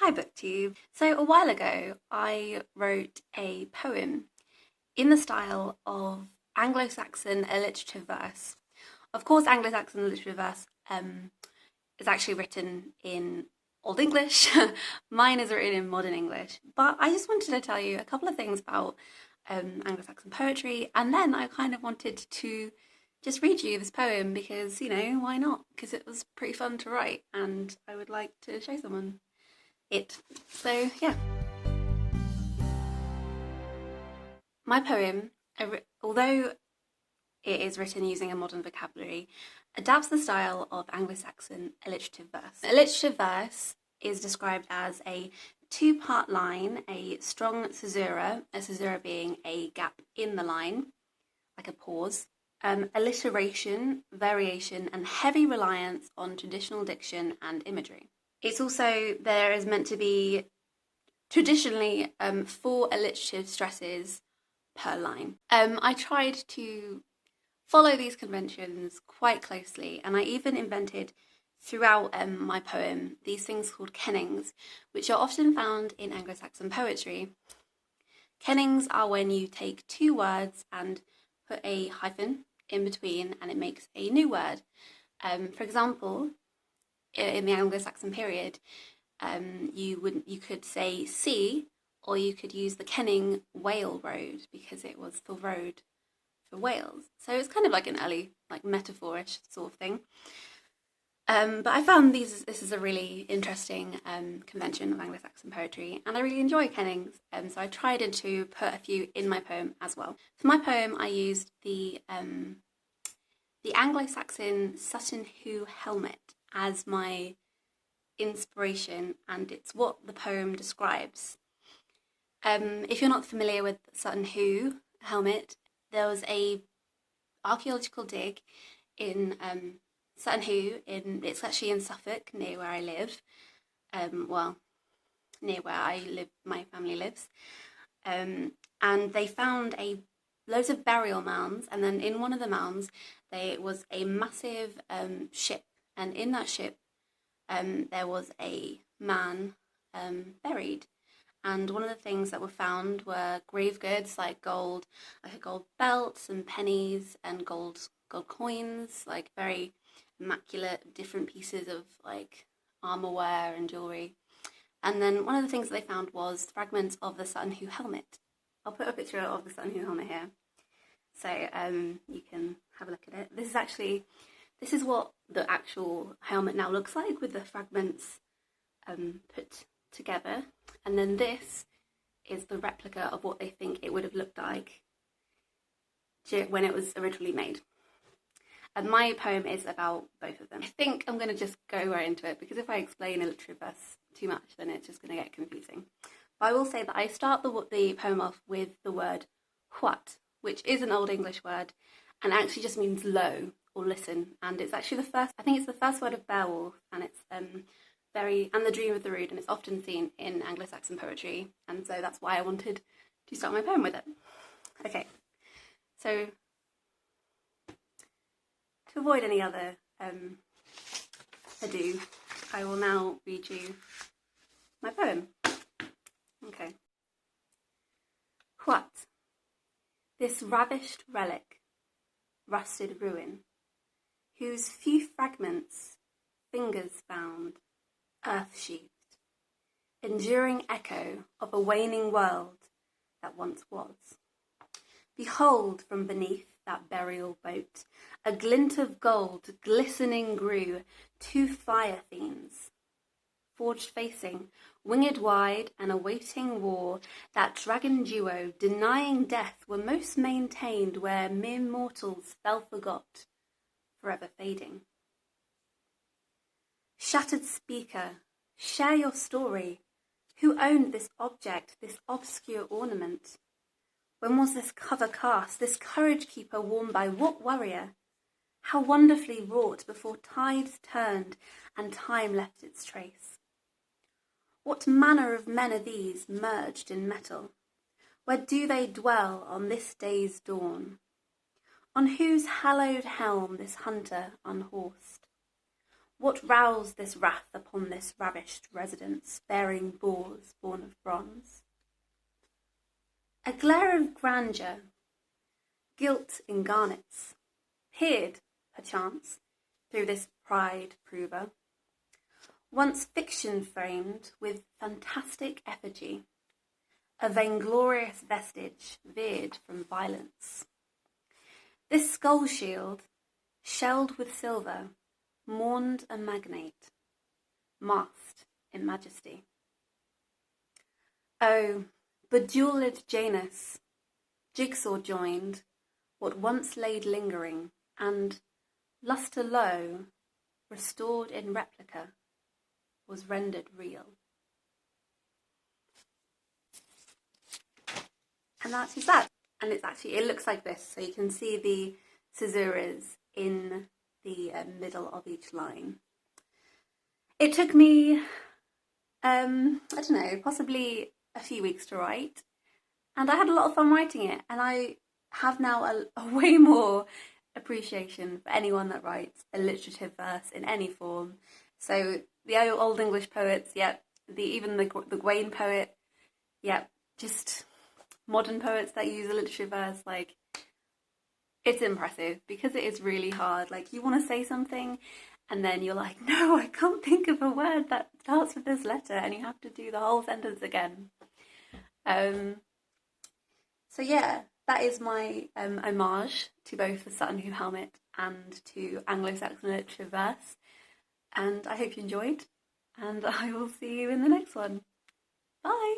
Hi BookTube. So a while ago I wrote a poem in the style of Anglo-Saxon alliterative verse. Of course, Anglo-Saxon alliterative verse is actually written in Old English. Mine is written in modern English. But I just wanted to tell you a couple of things about Anglo-Saxon poetry, and then I kind of wanted to just read you this poem because, why not? Because it was pretty fun to write and I would like to show someone it. So yeah. My poem, although it is written using a modern vocabulary, adapts the style of Anglo-Saxon alliterative verse. Alliterative verse is described as a two-part line, a strong caesura, a caesura being a gap in the line, like a pause, alliteration, variation, and heavy reliance on traditional diction and imagery. It's also, there is meant to be traditionally 4 alliterative stresses per line. I tried to follow these conventions quite closely, and I even invented throughout my poem these things called kennings, which are often found in Anglo-Saxon poetry. Kennings are when you take 2 words and put a hyphen in between and it makes a new word. For example, in the Anglo-Saxon period, you could say sea, or you could use the kenning Whale Road because it was the road for whales. So it's kind of like an early, metaphorish sort of thing. But I found this is a really interesting convention of Anglo-Saxon poetry, and I really enjoy kennings. So I tried to put a few in my poem as well. For my poem, I used the Anglo-Saxon Sutton Hoo helmet as my inspiration, and it's what the poem describes. If you're not familiar with Sutton Hoo helmet, there was a archaeological dig in Sutton Hoo. It's actually in Suffolk, near where I live. Near where my family lives. And they found loads of burial mounds, and then in one of the mounds there was a massive ship, and in that ship there was a man buried. And one of the things that were found were grave goods like gold, like a gold belt, some pennies, and gold coins, like very immaculate different pieces of armorware and jewelry. And then one of the things that they found was fragments of the Sutton Hoo helmet. I'll put a picture of the Sutton Hoo helmet here, so you can have a look at it. This is what the actual helmet now looks like, with the fragments put together, and then this is the replica of what they think it would have looked like when it was originally made. And my poem is about both of them. I think I'm going to just go right into it, because if I explain alliterative verse too much, then it's just going to get confusing. But I will say that I start the poem off with the word what, which is an Old English word and actually just means low or listen. And it's actually I think it's the first word of Beowulf, and it's and the Dream of the Rood, and it's often seen in Anglo-Saxon poetry, and so that's why I wanted to start my poem with it. Okay, so to avoid any other ado, I will now read you my poem. Okay. What? This ravished relic, rusted ruin, whose few fragments fingers found, earth-sheathed, enduring echo of a waning world that once was. Behold, from beneath that burial boat, a glint of gold glistening grew 2 fire fiends, forged facing, winged wide and awaiting war. That dragon duo, denying death, were most maintained where mere mortals fell forgot, forever fading. Shattered speaker, share your story. Who owned this object, this obscure ornament? When was this cover cast, this courage keeper worn by what warrior? How wonderfully wrought before tides turned and time left its trace. What manner of men are these, merged in metal? Where do they dwell on this day's dawn? On whose hallowed helm this hunter unhorsed? What roused this wrath upon this ravished residence, bearing boars born of bronze? A glare of grandeur, gilt in garnets, peered, perchance, through this pride prover, once fiction framed with fantastic effigy, a vainglorious vestige veered from violence. This skull shield, shelled with silver, mourned a magnate, masked in majesty. Oh, bejewelled Janus, jigsaw joined, what once laid lingering, and, lustre low, restored in replica, was rendered real. And that is that. And it looks like this, so you can see the caesuras in the middle of each line. It took me, I don't know, possibly a few weeks to write, and I had a lot of fun writing it, and I have now a way more appreciation for anyone that writes alliterative verse in any form. So the Old English poets, even the Gawain poet, just modern poets that use alliterative verse, like, it's impressive because it is really hard. Like, you want to say something and then you're like, no, I can't think of a word that starts with this letter, and you have to do the whole sentence again. So yeah, that is my homage to both the Sutton Hoo Helmet and to Anglo-Saxon literature verse. And I hope you enjoyed, and I will see you in the next one. Bye!